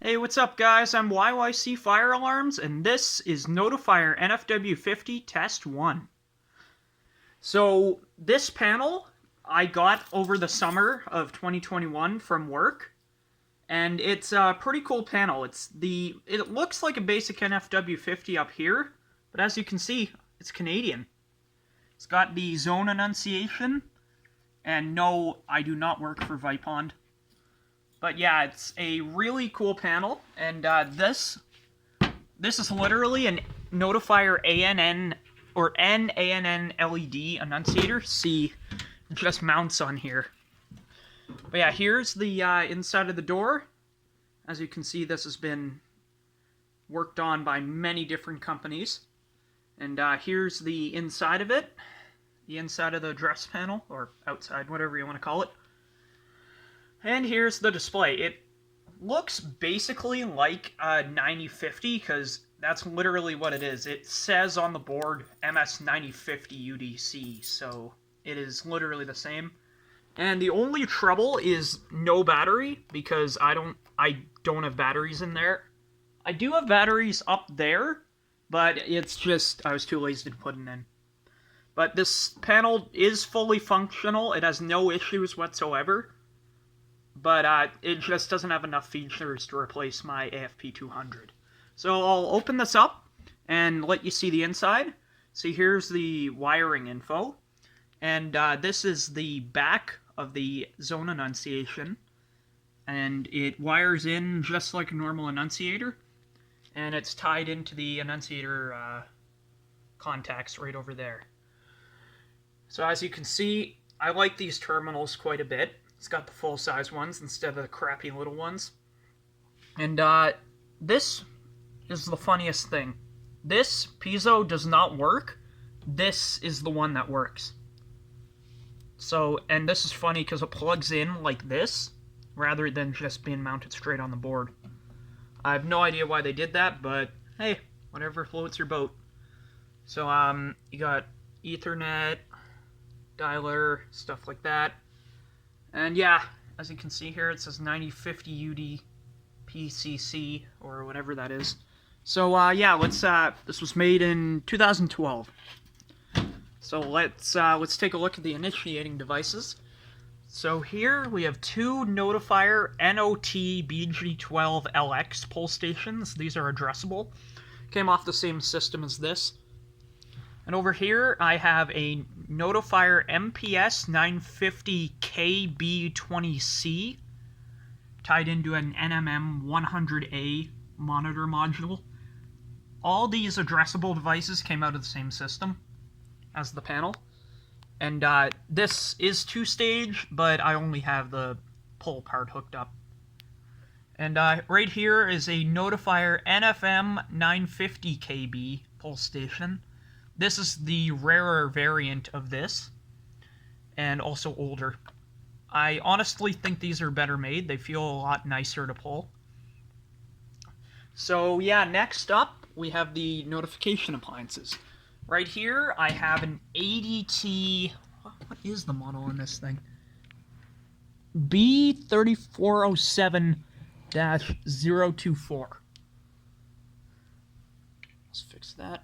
Hey, what's up guys? I'm YYC Fire Alarms, and this is Notifier NFW-50 Test 1. So, this panel I got over the summer of 2021 from work, and it's a pretty cool panel. It looks like a basic NFW-50 up here, but as you can see, it's Canadian. It's got the zone enunciation, and no, I do not work for Vipond. But yeah, it's a really cool panel, and this is literally a Notifier ANN or NANN LED annunciator. See, it just mounts on here. But yeah, here's the inside of the door. As you can see, this has been worked on by many different companies. And here's the inside of it, the inside of the address panel, or outside, whatever you want to call it. And here's the display. It looks basically like a 9050 because that's literally what it is. It says on the board MS9050 UDC, so it is literally the same. And the only trouble is no battery because I don't have batteries in there. I do have batteries up there, but it's just I was too lazy to put it in. But this panel is fully functional. It has no issues whatsoever. But it just doesn't have enough features to replace my AFP200. So I'll open this up and let you see the inside. See, here's the wiring info. And this is the back of the zone enunciation. And it wires in just like a normal enunciator. And it's tied into the enunciator contacts right over there. So as you can see, I like these terminals quite a bit. It's got the full-size ones instead of the crappy little ones. And this is the funniest thing. This piezo does not work. This is the one that works. So, and this is funny because it plugs in like this, rather than just being mounted straight on the board. I have no idea why they did that, but hey, whatever floats your boat. So, you got Ethernet, dialer, stuff like that. And yeah, as you can see here, it says 9050 UD-PCC, or whatever that is. So yeah, this was made in 2012. So let's take a look at the initiating devices. So here we have two Notifier NOT-BG12LX pull stations. These are addressable. Came off the same system as this. And over here, I have a Notifier MPS 950 KB20C tied into an NMM 100A monitor module. All these addressable devices came out of the same system as the panel. And this is two-stage, but I only have the pull part hooked up. And right here is a Notifier NFM 950 KB pull station. This is the rarer variant of this, and also older. I honestly think these are better made. They feel a lot nicer to pull. So yeah, next up, we have the notification appliances. Right here, I have an ADT... What is the model on this thing? B3407-024. Let's fix that.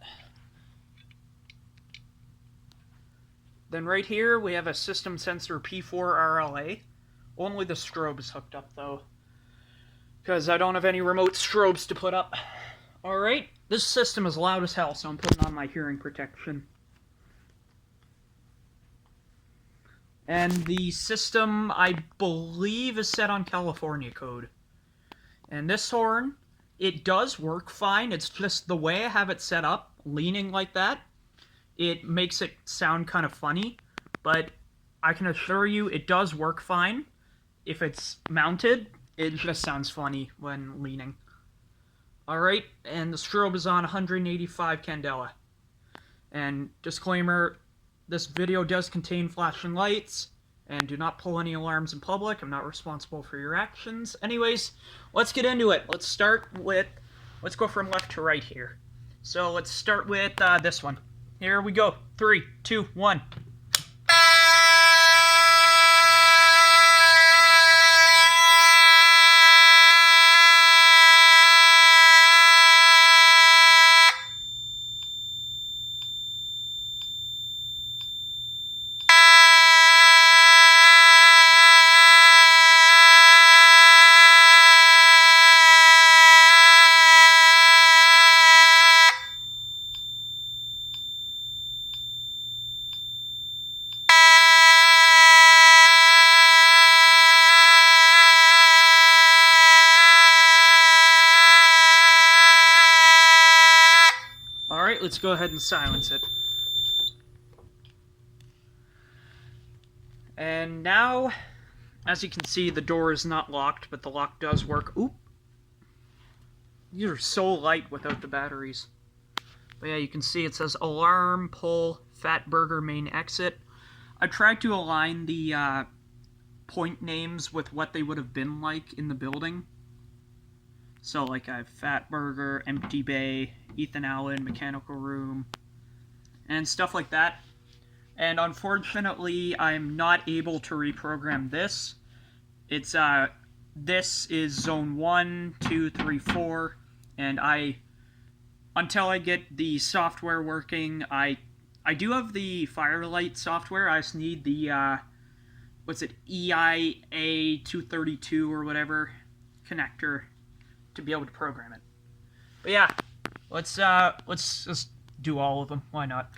Then right here, we have a system sensor P4 RLA. Only the strobe is hooked up, though, because I don't have any remote strobes to put up. Alright, this system is loud as hell, so I'm putting on my hearing protection. And the system, I believe, is set on California code. And this horn, it does work fine. It's just the way I have it set up, leaning like that, it makes it sound kind of funny, but I can assure you it does work fine. If it's mounted, it just sounds funny when leaning. Alright, and the strobe is on 185 candela. And disclaimer, this video does contain flashing lights, and do not pull any alarms in public. I'm not responsible for your actions. Anyways, let's get into it. Let's go from left to right here. So let's start with this one. Here we go. 3, 2, 1. Alright, let's go ahead and silence it. And now, as you can see, the door is not locked, but the lock does work. Oop! These are so light without the batteries. But yeah, you can see it says alarm, pull, Fat Burger main exit. I tried to align the point names with what they would have been like in the building. So like I have Fat Burger, Empty Bay, Ethan Allen, Mechanical Room, and stuff like that. And unfortunately, I'm not able to reprogram this. It's this is zone 1, 2, 3, 4, and until I get the software working, I do have the Firelight software. I just need the what's it, EIA 232 or whatever connector to be able to program it. But yeah, let's just do all of them. Why not?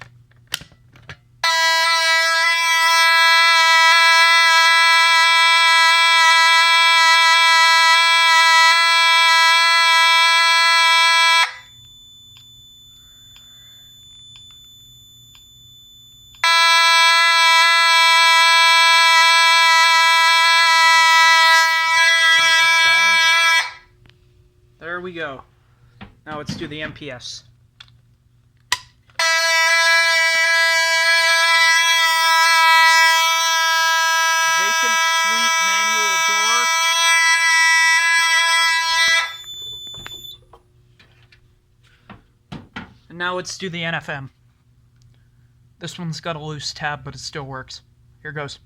There we go. Now let's do the MPS. Vacant suite manual door. And now let's do the NFM. This one's got a loose tab, but it still works. Here goes. See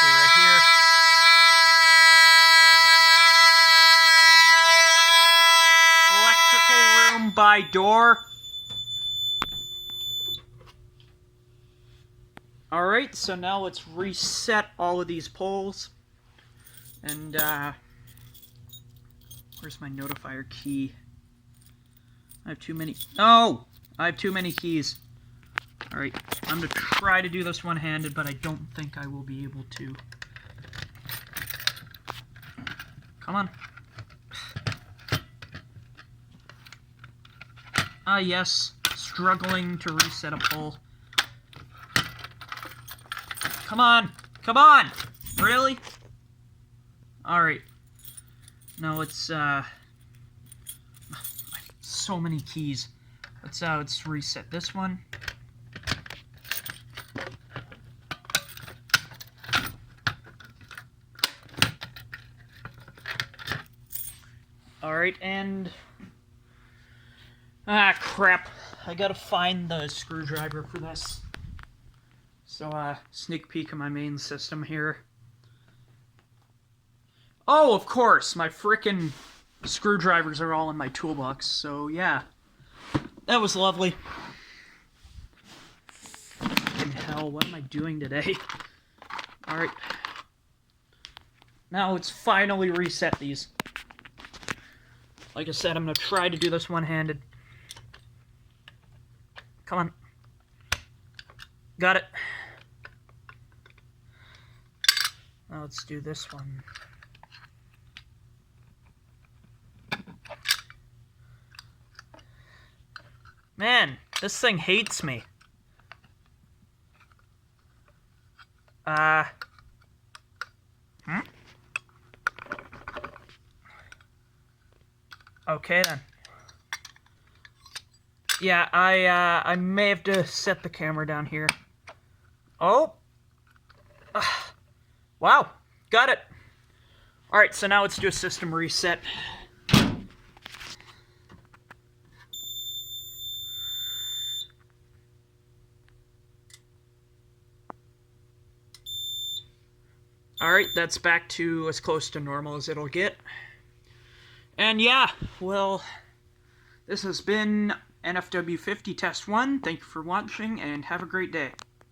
right here. Electrical room by door. Alright, so now let's reset all of these poles. And, where's my notifier key? I have too many. Oh! I have too many keys. Alright, I'm gonna try to do this one-handed, but I don't think I will be able to. Come on. Ah, yes. Struggling to reset a pole. Come on! Come on! Really? Alright. Now let's, so many keys. Let's reset this one. Alright, and... ah, crap. I gotta find the screwdriver for this. So, sneak peek of my main system here. Oh, of course! My frickin' screwdrivers are all in my toolbox, so yeah. That was lovely. Fucking hell, what am I doing today? Alright. Now let's finally reset these. Like I said, I'm gonna try to do this one-handed. Come on. Got it. Now let's do this one. Man, this thing hates me. Okay then. Yeah, I may have to set the camera down here. Oh! Wow, got it! Alright, so now let's do a system reset. Alright, that's back to as close to normal as it'll get. And yeah, well, this has been NFW-50 Test 1. Thank you for watching, and have a great day.